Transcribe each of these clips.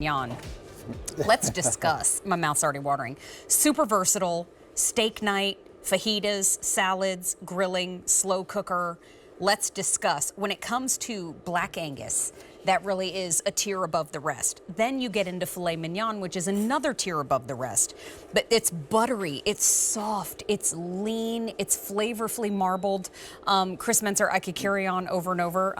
Mignon. Let's discuss. My mouth's already watering. Super versatile, steak night, fajitas, salads, grilling, slow cooker. Let's discuss. When it comes to Black Angus, that really is a tier above the rest. Then you get into filet mignon, which is another tier above the rest. But it's buttery, it's soft, it's lean, it's flavorfully marbled. Chris Menser, I could carry on over and over.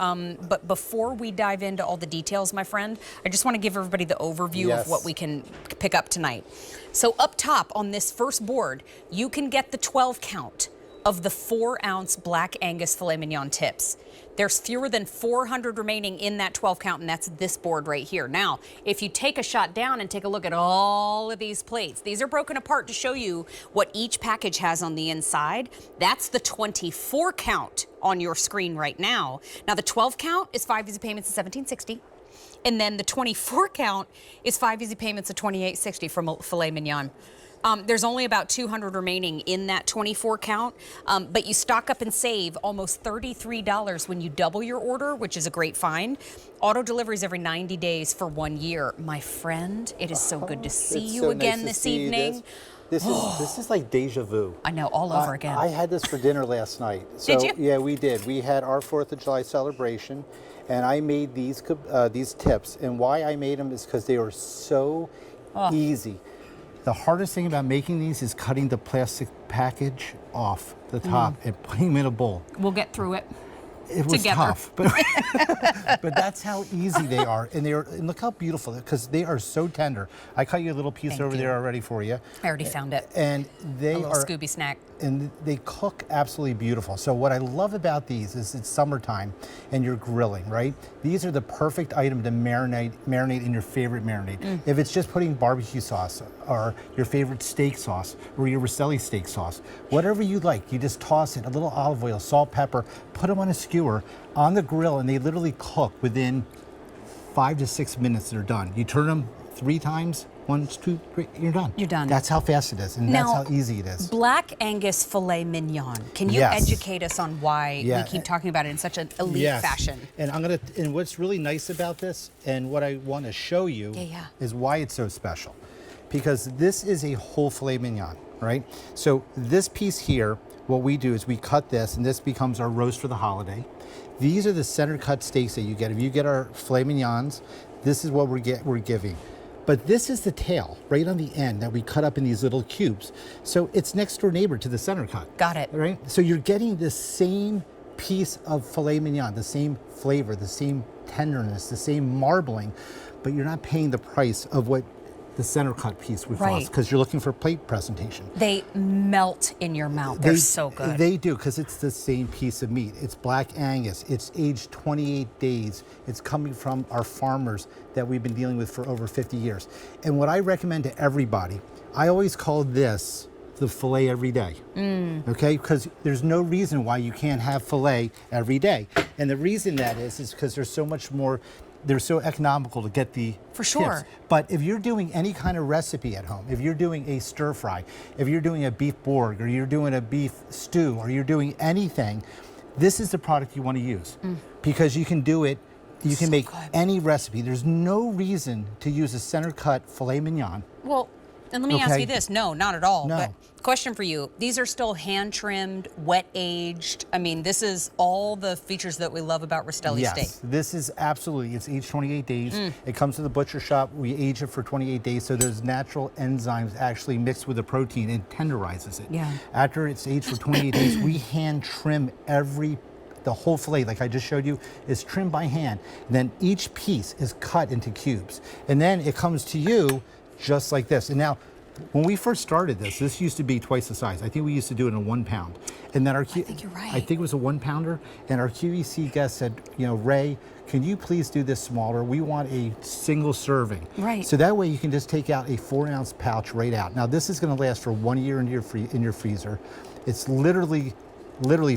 But before we dive into all the details, my friend, I just want to give everybody the overview of what we can pick up tonight. So up top on this first board, you can get the 12 count of the 4-ounce Black Angus Filet Mignon tips. There's fewer than 400 remaining in that 12 count, and that's this board right here. Now, if you take a shot down and take a look at all of these plates, these are broken apart to show you what each package has on the inside. That's the 24 count on your screen right now. Now, the 12 count is 5 easy payments of $17.60. And then the 24 count is 5 easy payments of $28.60 from Filet Mignon. There's only about 200 remaining in that 24 count, but you stock up and save almost $33 when you double your order, which is a great find. Auto deliveries every 90 days for 1 year. My friend, it is so good to see you again this evening. This is like deja vu. I know, all over again. I had this for dinner last night. So, did you? Yeah, we did. We had our 4th of July celebration, and I made these tips. And why I made them is because they were so easy. The hardest thing about making these is cutting the plastic package off the top and putting them in a bowl. We'll get through it. It was tough, but that's how easy they are. And and look how beautiful, because they are so tender. I cut you a little piece over there already for you. I already found it. And they a little Scooby snack. And they cook absolutely beautiful. So what I love about these is it's summertime and you're grilling, right? These are the perfect item to marinate in your favorite marinade. If it's just putting barbecue sauce or your favorite steak sauce or your Rastelli steak sauce, whatever you like, you just toss it, a little olive oil, salt, pepper, put them on a skewer on the grill, and they literally cook within 5 to 6 minutes. They're done. You turn them 3 times, 1, 2, 3, you're done. You're done. That's how fast it is, and now, that's how easy it is. Black Angus Filet Mignon. Can you educate us on why we keep talking about it in such an elite fashion? And and what's really nice about this, and what I want to show you, is why it's so special. Because this is a whole filet mignon, right? So this piece here, what we do is we cut this, and this becomes our roast for the holiday. These are the center cut steaks that you get. If you get our filet mignons, this is what we're giving. But this is the tail right on the end that we cut up in these little cubes. So it's next door neighbor to the center cut. Got it. Right? So you're getting the same piece of filet mignon, the same flavor, the same tenderness, the same marbling, but you're not paying the price of what the center cut piece would cost, because you're looking for plate presentation. They melt in your mouth. They're so good. They do, because it's the same piece of meat. It's Black Angus. It's aged 28 days. It's coming from our farmers that we've been dealing with for over 50 years. And what I recommend to everybody, I always call this the filet every day. Okay? Because there's no reason why you can't have filet every day. And the reason that is because there's so much more. They're so economical to get the tips. But if you're doing any kind of recipe at home, if you're doing a stir fry, if you're doing a beef bourg, or you're doing a beef stew, or you're doing anything, this is the product you want to use. Because you can do it, you can make any recipe. There's no reason to use a center cut filet mignon. Well, and let me ask you this. No, not at all. No. But question for you. These are still hand trimmed, wet aged. I mean, this is all the features that we love about Rastelli steak. Yes, this is absolutely, it's aged 28 days. It comes to the butcher shop. We age it for 28 days, so those natural enzymes actually mix with the protein and tenderizes it. After it's aged for 28 days, we hand trim the whole filet, like I just showed you, is trimmed by hand. And then each piece is cut into cubes. And then it comes to you just like this. And now, when we first started this used to be twice the size. I think we used to do it in a 1 pound. And then I think you're right. I think it was a 1 pounder. And our QVC guest said, Ray, can you please do this smaller? We want a single serving. Right. So that way you can just take out a 4-ounce pouch right out. Now this is going to last for 1 year in your freezer. It's literally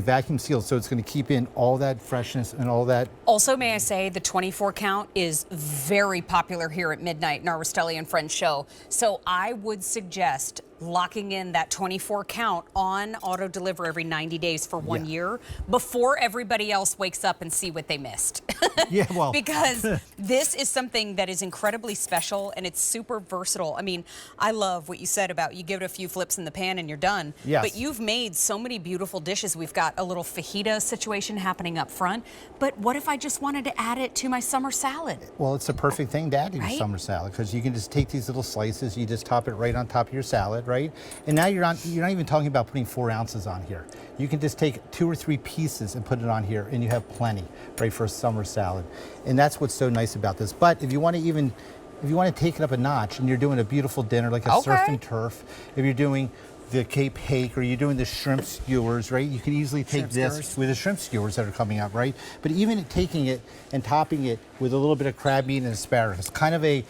vacuum sealed, so it's going to keep in all that freshness and all that. Also, may I say, the 24 count is very popular here at midnight in our Rastelli and Friends show. So I would suggest locking in that 24 count on auto deliver every 90 days for 1 year before everybody else wakes up and see what they missed. Yeah, well. Because this is something that is incredibly special and it's super versatile. I mean, I love what you said about you give it a few flips in the pan and you're done. Yes. But you've made so many beautiful dishes. We've got a little fajita situation happening up front. But what if I just wanted to add it to my summer salad? Well, it's the perfect thing to add to your Right? summer salad because you can just take these little slices, you just top it right on top of your salad, right? And now you're not even talking about putting 4 ounces on here. You can just take 2 or 3 pieces and put it on here, and you have plenty, right, for a summer salad. And that's what's so nice about this. But if you want to take it up a notch, and you're doing a beautiful dinner like a surf and turf, if you're doing the Cape hake or you're doing the shrimp skewers, right? You can easily take this with the shrimp skewers that are coming up, right? But even taking it and topping it with a little bit of crab meat and asparagus, kind of a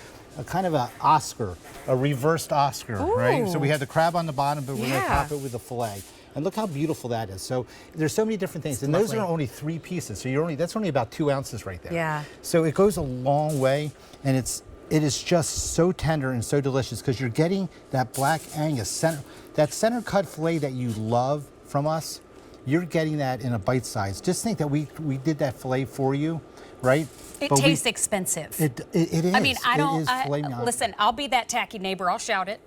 Oscar, a reversed Oscar, right? So we have the crab on the bottom, but we're going to top it with the filet. And look how beautiful that is. So there's so many different things, and those are only 3 pieces. So that's only about 2 ounces right there. Yeah. So it goes a long way, and it is just so tender and so delicious because you're getting that black Angus center cut filet that you love from us. You're getting that in a bite size. Just think that we did that filet for you, right? It tastes expensive. It is. I mean, listen, I'll be that tacky neighbor. I'll shout it.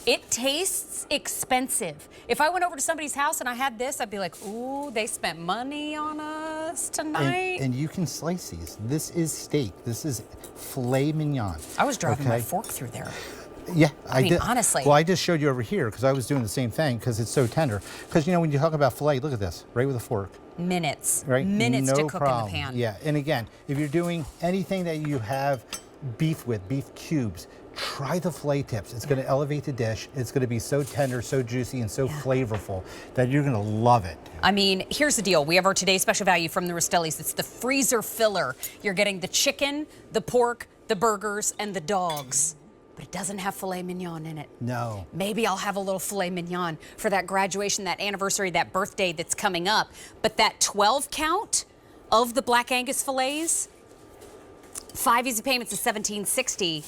It tastes expensive. If I went over to somebody's house and I had this, I'd be like, ooh, they spent money on us tonight. And you can slice these. This is steak. This is filet mignon. I was driving my fork through there. Yeah, I mean, did. Honestly. Well, I just showed you over here because I was doing the same thing because it's so tender. Because, when you talk about filet, look at this, right with a fork. Minutes. Right? Minutes no to cook problem. in the pan. Yeah, and again, if you're doing anything that you have beef with, beef cubes, try the filet tips. It's going to elevate the dish. It's going to be so tender, so juicy, and so flavorful that you're going to love it. I mean, here's the deal. We have our today's special value from the Rastellis. It's the freezer filler. You're getting the chicken, the pork, the burgers, and the dogs. But it doesn't have filet mignon in it. No. Maybe I'll have a little filet mignon for that graduation, that anniversary, that birthday that's coming up. But that 12 count of the Black Angus fillets, 5 easy payments is $17.60.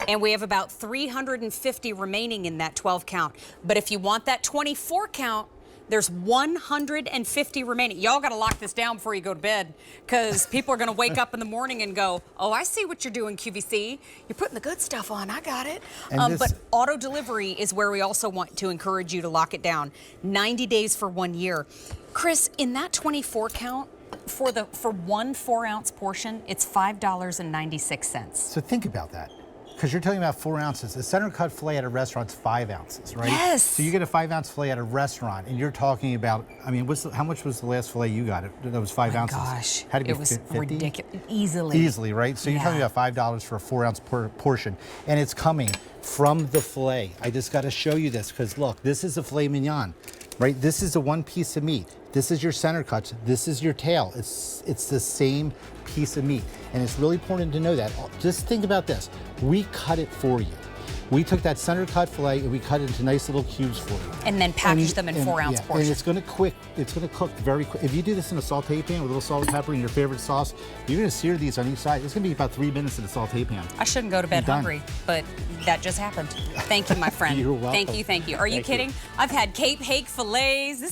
And we have about 350 remaining in that 12 count. But if you want that 24 count, there's 150 remaining. Y'all got to lock this down before you go to bed because people are going to wake up in the morning and go, oh, I see what you're doing, QVC. You're putting the good stuff on. I got it. But auto delivery is where we also want to encourage you to lock it down. 90 days for 1 year. Chris, in that 24 count, for 1 4-ounce portion, it's $5.96. So think about that. Because you're talking about 4 ounces. A center cut filet at a restaurant's 5 ounces, right? Yes. So you get a 5-ounce filet at a restaurant, and you're talking about, I mean, how much was the last filet you got? That was 5 ounces. Gosh, Had to be it was 50? ridiculous. Easily. Easily, right? So you're talking about $5 for a 4-ounce portion, and it's coming from the filet. I just got to show you this because look, this is a filet mignon, right? This is a 1 piece of meat. This is your center cuts. This is your tail. It's the same piece of meat. And it's really important to know that. Just think about this. We cut it for you. We took that center cut filet and we cut it into nice little cubes for you. And then packaged them in 4-ounce portions. And it's gonna cook very quick. If you do this in a saute pan with a little salt and pepper and your favorite sauce, you're gonna sear these on each side. It's gonna be about 3 minutes in a saute pan. I shouldn't go to bed hungry, but that just happened. Thank you, my friend. You're welcome. Thank you. Are you kidding? I've had Cape hake fillets. This